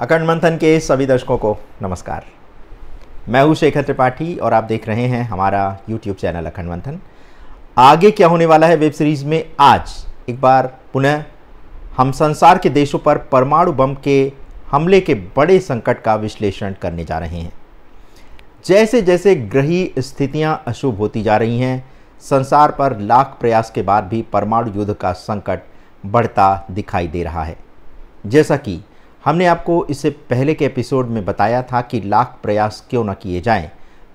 अखंड मंथन के सभी दर्शकों को नमस्कार। मैं हूं शेखर त्रिपाठी और आप देख रहे हैं हमारा YouTube चैनल अखंड मंथन। आगे क्या होने वाला है वेब सीरीज में, आज एक बार पुनः हम संसार के देशों पर परमाणु बम के हमले के बड़े संकट का विश्लेषण करने जा रहे हैं। जैसे जैसे ग्रहीय स्थितियां अशुभ होती जा रही हैं, संसार पर लाख प्रयास के बाद भी परमाणु युद्ध का संकट बढ़ता दिखाई दे रहा है। जैसा कि हमने आपको इससे पहले के एपिसोड में बताया था कि लाख प्रयास क्यों न किए जाएं,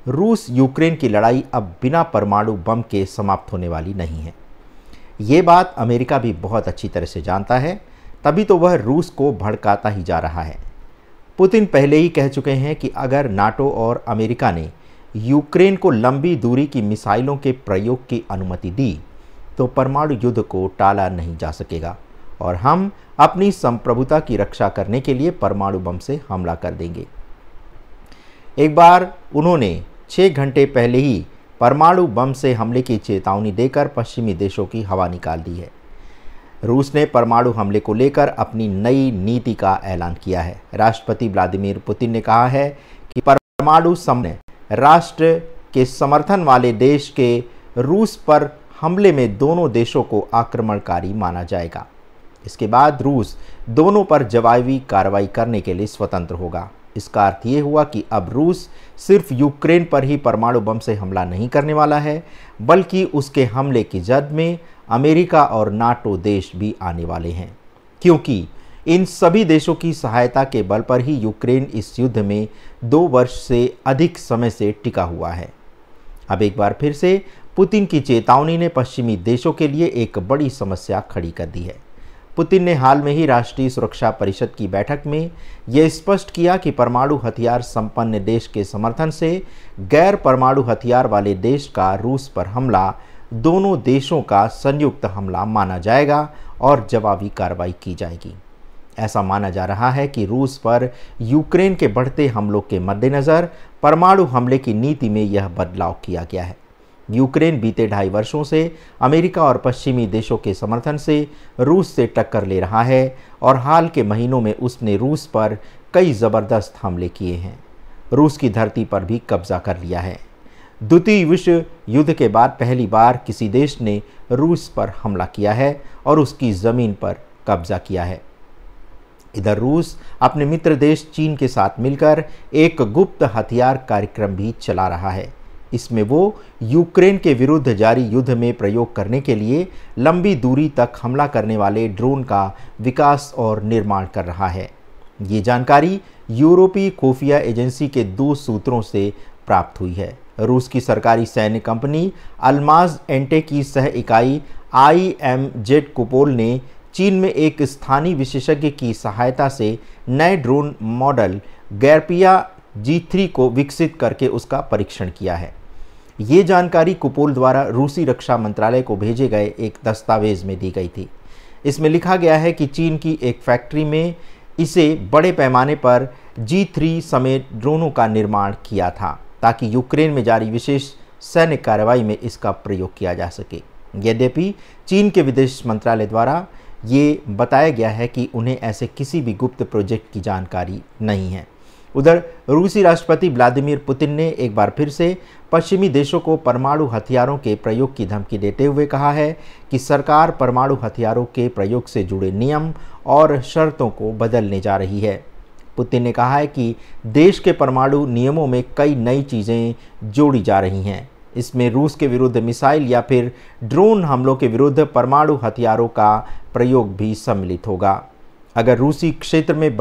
रूस यूक्रेन की लड़ाई अब बिना परमाणु बम के समाप्त होने वाली नहीं है। ये बात अमेरिका भी बहुत अच्छी तरह से जानता है, तभी तो वह रूस को भड़काता ही जा रहा है। पुतिन पहले ही कह चुके हैं कि अगर नाटो और अमेरिका ने यूक्रेन को लंबी दूरी की मिसाइलों के प्रयोग की अनुमति दी तो परमाणु युद्ध को टाला नहीं जा सकेगा और हम अपनी संप्रभुता की रक्षा करने के लिए परमाणु बम से हमला कर देंगे। एक बार उन्होंने 6 घंटे पहले ही परमाणु बम से हमले की चेतावनी देकर पश्चिमी देशों की हवा निकाल दी है। रूस ने परमाणु हमले को लेकर अपनी नई नीति का ऐलान किया है। राष्ट्रपति व्लादिमीर पुतिन ने कहा है कि परमाणु राष्ट्र के समर्थन वाले देश के रूस पर हमले में दोनों देशों को आक्रमणकारी माना जाएगा। इसके बाद रूस दोनों पर जवाबी कार्रवाई करने के लिए स्वतंत्र होगा। इसका अर्थ ये हुआ कि अब रूस सिर्फ यूक्रेन पर ही परमाणु बम से हमला नहीं करने वाला है, बल्कि उसके हमले की जद में अमेरिका और नाटो देश भी आने वाले हैं, क्योंकि इन सभी देशों की सहायता के बल पर ही यूक्रेन इस युद्ध में 2 वर्ष से अधिक समय से टिका हुआ है। अब एक बार फिर से पुतिन की चेतावनी ने पश्चिमी देशों के लिए एक बड़ी समस्या खड़ी कर दी है। पुतिन ने हाल में ही राष्ट्रीय सुरक्षा परिषद की बैठक में यह स्पष्ट किया कि परमाणु हथियार संपन्न देश के समर्थन से गैर परमाणु हथियार वाले देश का रूस पर हमला दोनों देशों का संयुक्त हमला माना जाएगा और जवाबी कार्रवाई की जाएगी। ऐसा माना जा रहा है कि रूस पर यूक्रेन के बढ़ते हमलों के मद्देनज़र परमाणु हमले की नीति में यह बदलाव किया गया है। यूक्रेन बीते 2.5 वर्षों से अमेरिका और पश्चिमी देशों के समर्थन से रूस से टक्कर ले रहा है और हाल के महीनों में उसने रूस पर कई ज़बरदस्त हमले किए हैं। रूस की धरती पर भी कब्जा कर लिया है। द्वितीय विश्व युद्ध के बाद पहली बार किसी देश ने रूस पर हमला किया है और उसकी ज़मीन पर कब्जा किया है। इधर रूस अपने मित्र देश चीन के साथ मिलकर एक गुप्त हथियार कार्यक्रम भी चला रहा है। इसमें वो यूक्रेन के विरुद्ध जारी युद्ध में प्रयोग करने के लिए लंबी दूरी तक हमला करने वाले ड्रोन का विकास और निर्माण कर रहा है। ये जानकारी यूरोपीय खुफिया एजेंसी के 2 सूत्रों से प्राप्त हुई है। रूस की सरकारी सैन्य कंपनी अल्माज एंटे की सह इकाई IMZ कुपोल ने चीन में एक स्थानीय विशेषज्ञ की सहायता से नए ड्रोन मॉडल गैरपिया G3 को विकसित करके उसका परीक्षण किया है। ये जानकारी कुपोल द्वारा रूसी रक्षा मंत्रालय को भेजे गए एक दस्तावेज में दी गई थी। इसमें लिखा गया है कि चीन की एक फैक्ट्री में इसे बड़े पैमाने पर G3 समेत ड्रोनों का निर्माण किया था ताकि यूक्रेन में जारी विशेष सैन्य कार्रवाई में इसका प्रयोग किया जा सके। यद्यपि चीन के विदेश मंत्रालय द्वारा ये बताया गया है कि उन्हें ऐसे किसी भी गुप्त प्रोजेक्ट की जानकारी नहीं है। उधर रूसी राष्ट्रपति व्लादिमीर पुतिन ने एक बार फिर से पश्चिमी देशों को परमाणु हथियारों के प्रयोग की धमकी देते हुए कहा है कि सरकार परमाणु हथियारों के प्रयोग से जुड़े नियम और शर्तों को बदलने जा रही है। पुतिन ने कहा है कि देश के परमाणु नियमों में कई नई चीज़ें जोड़ी जा रही हैं। इसमें रूस के विरुद्ध मिसाइल या फिर ड्रोन हमलों के विरुद्ध परमाणु हथियारों का प्रयोग भी सम्मिलित होगा। अगर रूसी क्षेत्र में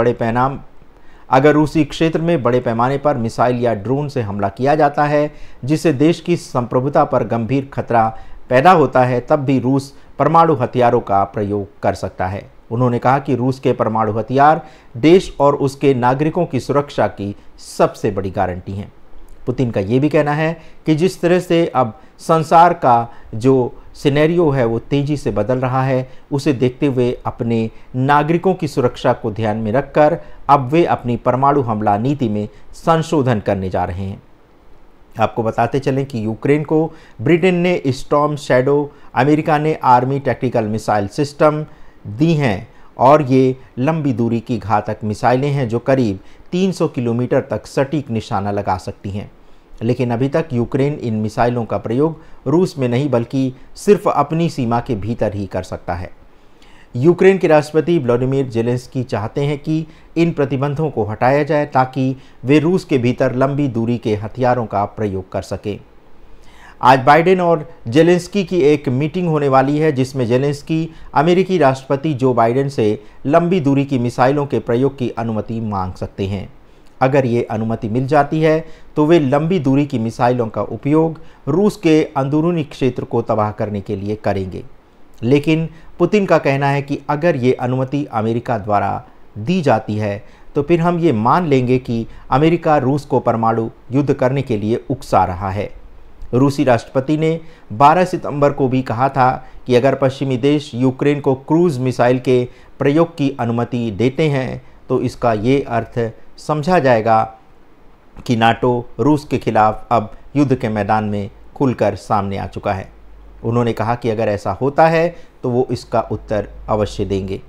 बड़े पैमाने पर मिसाइल या ड्रोन से हमला किया जाता है जिससे देश की संप्रभुता पर गंभीर खतरा पैदा होता है, तब भी रूस परमाणु हथियारों का प्रयोग कर सकता है। उन्होंने कहा कि रूस के परमाणु हथियार देश और उसके नागरिकों की सुरक्षा की सबसे बड़ी गारंटी हैं। पुतिन का ये भी कहना है कि जिस तरह से अब संसार का जो सिनेरियो है वो तेज़ी से बदल रहा है, उसे देखते हुए अपने नागरिकों की सुरक्षा को ध्यान में रखकर अब वे अपनी परमाणु हमला नीति में संशोधन करने जा रहे हैं। आपको बताते चलें कि यूक्रेन को ब्रिटेन ने स्टॉर्म शैडो, अमेरिका ने आर्मी टैक्टिकल मिसाइल सिस्टम, दी हैं और ये लंबी दूरी की घातक मिसाइलें हैं जो करीब 300 किलोमीटर तक सटीक निशाना लगा सकती हैं। लेकिन अभी तक यूक्रेन इन मिसाइलों का प्रयोग रूस में नहीं बल्कि सिर्फ अपनी सीमा के भीतर ही कर सकता है। यूक्रेन के राष्ट्रपति व्लादिमीर ज़ेलेंस्की चाहते हैं कि इन प्रतिबंधों को हटाया जाए ताकि वे रूस के भीतर लंबी दूरी के हथियारों का प्रयोग कर सकें। आज बाइडेन और ज़ेलेंस्की की एक मीटिंग होने वाली है जिसमें ज़ेलेंस्की अमेरिकी राष्ट्रपति जो बाइडेन से लंबी दूरी की मिसाइलों के प्रयोग की अनुमति मांग सकते हैं। अगर ये अनुमति मिल जाती है तो वे लंबी दूरी की मिसाइलों का उपयोग रूस के अंदरूनी क्षेत्र को तबाह करने के लिए करेंगे। लेकिन पुतिन का कहना है कि अगर ये अनुमति अमेरिका द्वारा दी जाती है तो फिर हम ये मान लेंगे कि अमेरिका रूस को परमाणु युद्ध करने के लिए उकसा रहा है। रूसी राष्ट्रपति ने 12 सितंबर को भी कहा था कि अगर पश्चिमी देश यूक्रेन को क्रूज मिसाइल के प्रयोग की अनुमति देते हैं तो इसका ये अर्थ समझा जाएगा कि नाटो रूस के खिलाफ अब युद्ध के मैदान में खुलकर सामने आ चुका है। उन्होंने कहा कि अगर ऐसा होता है तो वो इसका उत्तर अवश्य देंगे।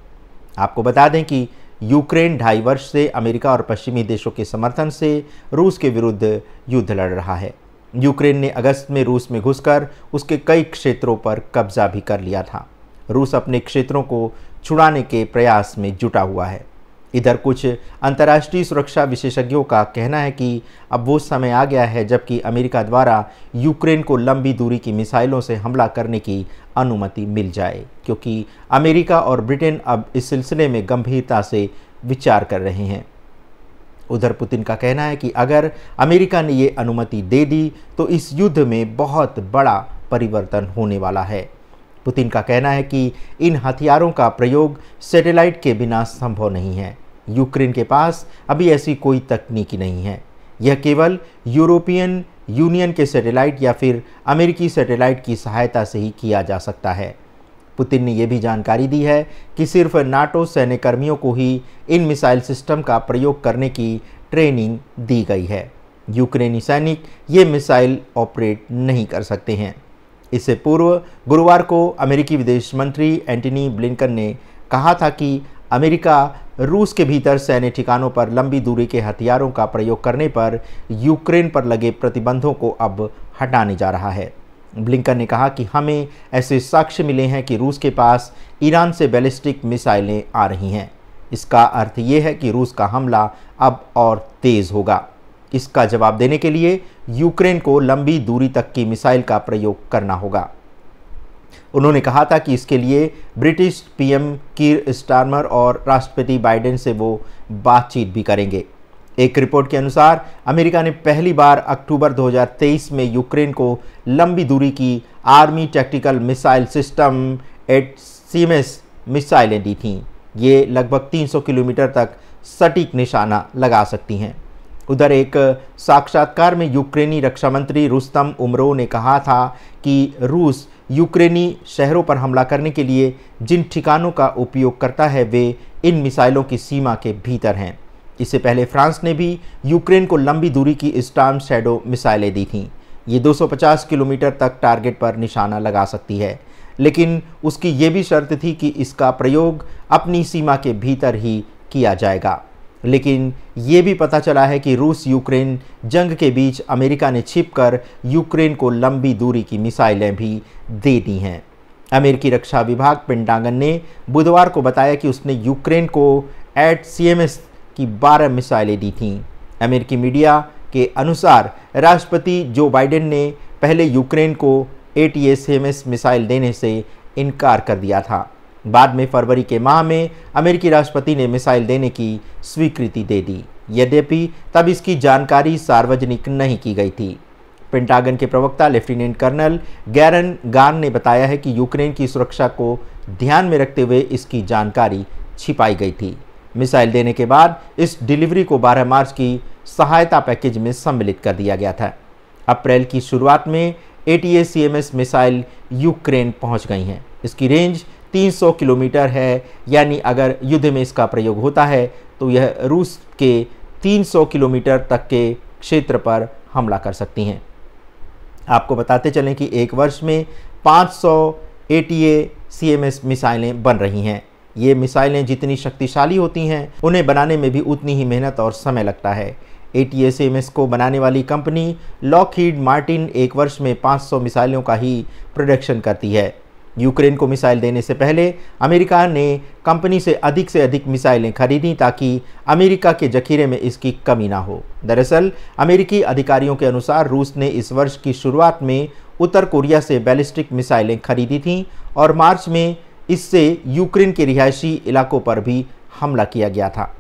आपको बता दें कि यूक्रेन 2.5 वर्ष से अमेरिका और पश्चिमी देशों के समर्थन से रूस के विरुद्ध युद्ध लड़ रहा है। यूक्रेन ने अगस्त में रूस में घुसकर उसके कई क्षेत्रों पर कब्जा भी कर लिया था। रूस अपने क्षेत्रों को छुड़ाने के प्रयास में जुटा हुआ है। इधर कुछ अंतर्राष्ट्रीय सुरक्षा विशेषज्ञों का कहना है कि अब वो समय आ गया है जबकि अमेरिका द्वारा यूक्रेन को लंबी दूरी की मिसाइलों से हमला करने की अनुमति मिल जाए, क्योंकि अमेरिका और ब्रिटेन अब इस सिलसिले में गंभीरता से विचार कर रहे हैं। उधर पुतिन का कहना है कि अगर अमेरिका ने ये अनुमति दे दी तो इस युद्ध में बहुत बड़ा परिवर्तन होने वाला है। पुतिन का कहना है कि इन हथियारों का प्रयोग सैटेलाइट के बिना संभव नहीं है। यूक्रेन के पास अभी ऐसी कोई तकनीक नहीं है। यह केवल यूरोपियन यूनियन के सैटेलाइट या फिर अमेरिकी सैटेलाइट की सहायता से ही किया जा सकता है। पुतिन ने यह भी जानकारी दी है कि सिर्फ नाटो सैन्यकर्मियों को ही इन मिसाइल सिस्टम का प्रयोग करने की ट्रेनिंग दी गई है। यूक्रेनी सैनिक ये मिसाइल ऑपरेट नहीं कर सकते हैं। इससे पूर्व गुरुवार को अमेरिकी विदेश मंत्री एंटनी ब्लिंकन ने कहा था कि अमेरिका रूस के भीतर सैन्य ठिकानों पर लंबी दूरी के हथियारों का प्रयोग करने पर यूक्रेन पर लगे प्रतिबंधों को अब हटाने जा रहा है। ब्लिंकन ने कहा कि हमें ऐसे साक्ष्य मिले हैं कि रूस के पास ईरान से बैलिस्टिक मिसाइलें आ रही हैं। इसका अर्थ ये है कि रूस का हमला अब और तेज़ होगा। इसका जवाब देने के लिए यूक्रेन को लंबी दूरी तक की मिसाइल का प्रयोग करना होगा। उन्होंने कहा था कि इसके लिए ब्रिटिश पीएम कीर स्टारमर और राष्ट्रपति बाइडेन से वो बातचीत भी करेंगे। एक रिपोर्ट के अनुसार अमेरिका ने पहली बार अक्टूबर 2023 में यूक्रेन को लंबी दूरी की army tactical missile system HIMARS मिसाइलें दी थीं। ये लगभग 300 किलोमीटर तक सटीक निशाना लगा सकती हैं। उधर एक साक्षात्कार में यूक्रेनी रक्षा मंत्री रुस्तम उमरोव ने कहा था कि रूस यूक्रेनी शहरों पर हमला करने के लिए जिन ठिकानों का उपयोग करता है वे इन मिसाइलों की सीमा के भीतर हैं। इससे पहले फ्रांस ने भी यूक्रेन को लंबी दूरी की स्टॉर्म शैडो मिसाइलें दी थीं। ये 250 किलोमीटर तक टारगेट पर निशाना लगा सकती है, लेकिन उसकी ये भी शर्त थी कि इसका प्रयोग अपनी सीमा के भीतर ही किया जाएगा। लेकिन ये भी पता चला है कि रूस यूक्रेन जंग के बीच अमेरिका ने छिपकर यूक्रेन को लंबी दूरी की मिसाइलें भी दे दी हैं। अमेरिकी रक्षा विभाग पेंटागन ने बुधवार को बताया कि उसने यूक्रेन को HIMARS की 12 मिसाइलें दी थीं। अमेरिकी मीडिया के अनुसार राष्ट्रपति जो बाइडेन ने पहले यूक्रेन को HIMARS मिसाइल देने से इनकार कर दिया था। बाद में फरवरी के माह में अमेरिकी राष्ट्रपति ने मिसाइल देने की स्वीकृति दे दी। यद्यपि तब इसकी जानकारी सार्वजनिक नहीं की गई थी। पेंटागन के प्रवक्ता लेफ्टिनेंट कर्नल गैरन गान ने बताया है कि यूक्रेन की सुरक्षा को ध्यान में रखते हुए इसकी जानकारी छिपाई गई थी। मिसाइल देने के बाद इस डिलीवरी को 12 मार्च की सहायता पैकेज में सम्मिलित कर दिया गया था। अप्रैल की शुरुआत में HIMARS मिसाइल यूक्रेन पहुंच गई हैं। इसकी रेंज 300 किलोमीटर है, यानी अगर युद्ध में इसका प्रयोग होता है तो यह रूस के 300 किलोमीटर तक के क्षेत्र पर हमला कर सकती हैं। आपको बताते चलें कि एक वर्ष में 500 HIMARS मिसाइलें बन रही हैं। ये मिसाइलें जितनी शक्तिशाली होती हैं उन्हें बनाने में भी उतनी ही मेहनत और समय लगता है। ATACMS को बनाने वाली कंपनी लॉकहीड मार्टिन एक वर्ष में 500 मिसाइलों का ही प्रोडक्शन करती है। यूक्रेन को मिसाइल देने से पहले अमेरिका ने कंपनी से अधिक मिसाइलें खरीदी ताकि अमेरिका के जखीरे में इसकी कमी ना हो। दरअसल अमेरिकी अधिकारियों के अनुसार रूस ने इस वर्ष की शुरुआत में उत्तर कोरिया से बैलिस्टिक मिसाइलें खरीदी थीं और मार्च में इससे यूक्रेन के रिहायशी इलाकों पर भी हमला किया गया था।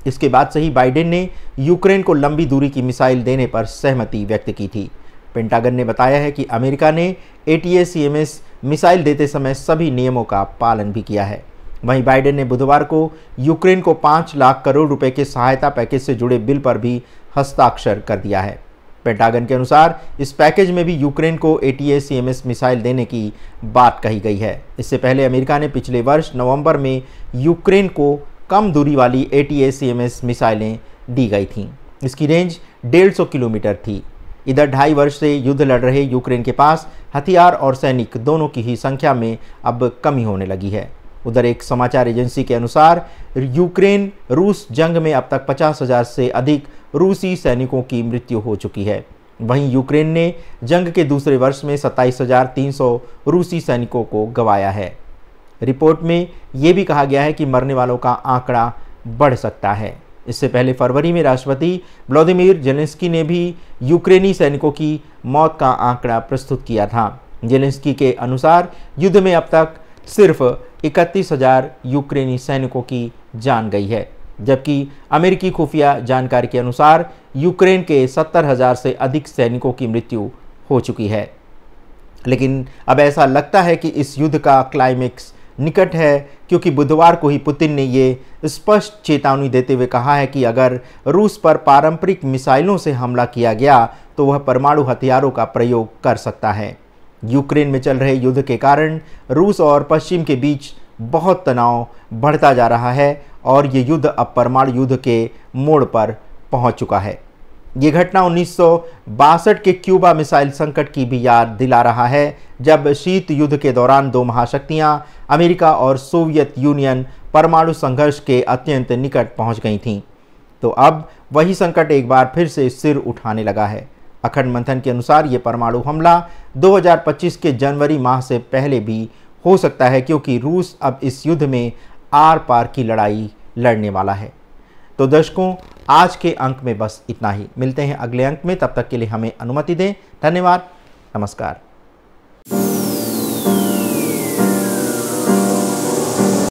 इसके बाद से ही बाइडेन ने यूक्रेन को लंबी दूरी की मिसाइल देने पर सहमति व्यक्त की थी। पेंटागन ने बताया है कि अमेरिका ने ATACMS मिसाइल देते समय सभी नियमों का पालन भी किया है। वहीं बाइडेन ने बुधवार को यूक्रेन को 5 लाख करोड़ रुपए के सहायता पैकेज से जुड़े बिल पर भी हस्ताक्षर कर दिया है। पेंटागन के अनुसार इस पैकेज में भी यूक्रेन को ATACMS मिसाइल देने की बात कही गई है। इससे पहले अमेरिका ने पिछले वर्ष नवंबर में यूक्रेन को कम दूरी वाली ATACMS मिसाइलें दी गई थीं। इसकी रेंज 150 किलोमीटर थी। इधर 2.5 वर्ष से युद्ध लड़ रहे यूक्रेन के पास हथियार और सैनिक दोनों की ही संख्या में अब कमी होने लगी है। उधर एक समाचार एजेंसी के अनुसार यूक्रेन रूस जंग में अब तक 50,000 से अधिक रूसी सैनिकों की मृत्यु हो चुकी है। वहीं यूक्रेन ने जंग के दूसरे वर्ष में 27,300 रूसी सैनिकों को गंवाया है। रिपोर्ट में ये भी कहा गया है कि मरने वालों का आंकड़ा बढ़ सकता है। इससे पहले फरवरी में राष्ट्रपति व्लादिमीर जेलेंस्की ने भी यूक्रेनी सैनिकों की मौत का आंकड़ा प्रस्तुत किया था। जेलेंस्की के अनुसार युद्ध में अब तक सिर्फ 31,000 यूक्रेनी सैनिकों की जान गई है, जबकि अमेरिकी खुफिया जानकारी के अनुसार यूक्रेन के 70,000 से अधिक सैनिकों की मृत्यु हो चुकी है। लेकिन अब ऐसा लगता है कि इस युद्ध का क्लाइमेक्स निकट है, क्योंकि बुधवार को ही पुतिन ने ये स्पष्ट चेतावनी देते हुए कहा है कि अगर रूस पर पारंपरिक मिसाइलों से हमला किया गया तो वह परमाणु हथियारों का प्रयोग कर सकता है। यूक्रेन में चल रहे युद्ध के कारण रूस और पश्चिम के बीच बहुत तनाव बढ़ता जा रहा है और ये युद्ध अब परमाणु युद्ध के मोड़ पर पहुंच चुका है। ये घटना 1962 के क्यूबा मिसाइल संकट की भी याद दिला रहा है, जब शीत युद्ध के दौरान दो महाशक्तियां अमेरिका और सोवियत यूनियन परमाणु संघर्ष के अत्यंत निकट पहुंच गई थीं। तो अब वही संकट एक बार फिर से सिर उठाने लगा है। अखंड मंथन के अनुसार ये परमाणु हमला 2025 के जनवरी माह से पहले भी हो सकता है, क्योंकि रूस अब इस युद्ध में आर पार की लड़ाई लड़ने वाला है। तो दर्शकों, आज के अंक में बस इतना ही। मिलते हैं अगले अंक में, तब तक के लिए हमें अनुमति दें। धन्यवाद, नमस्कार।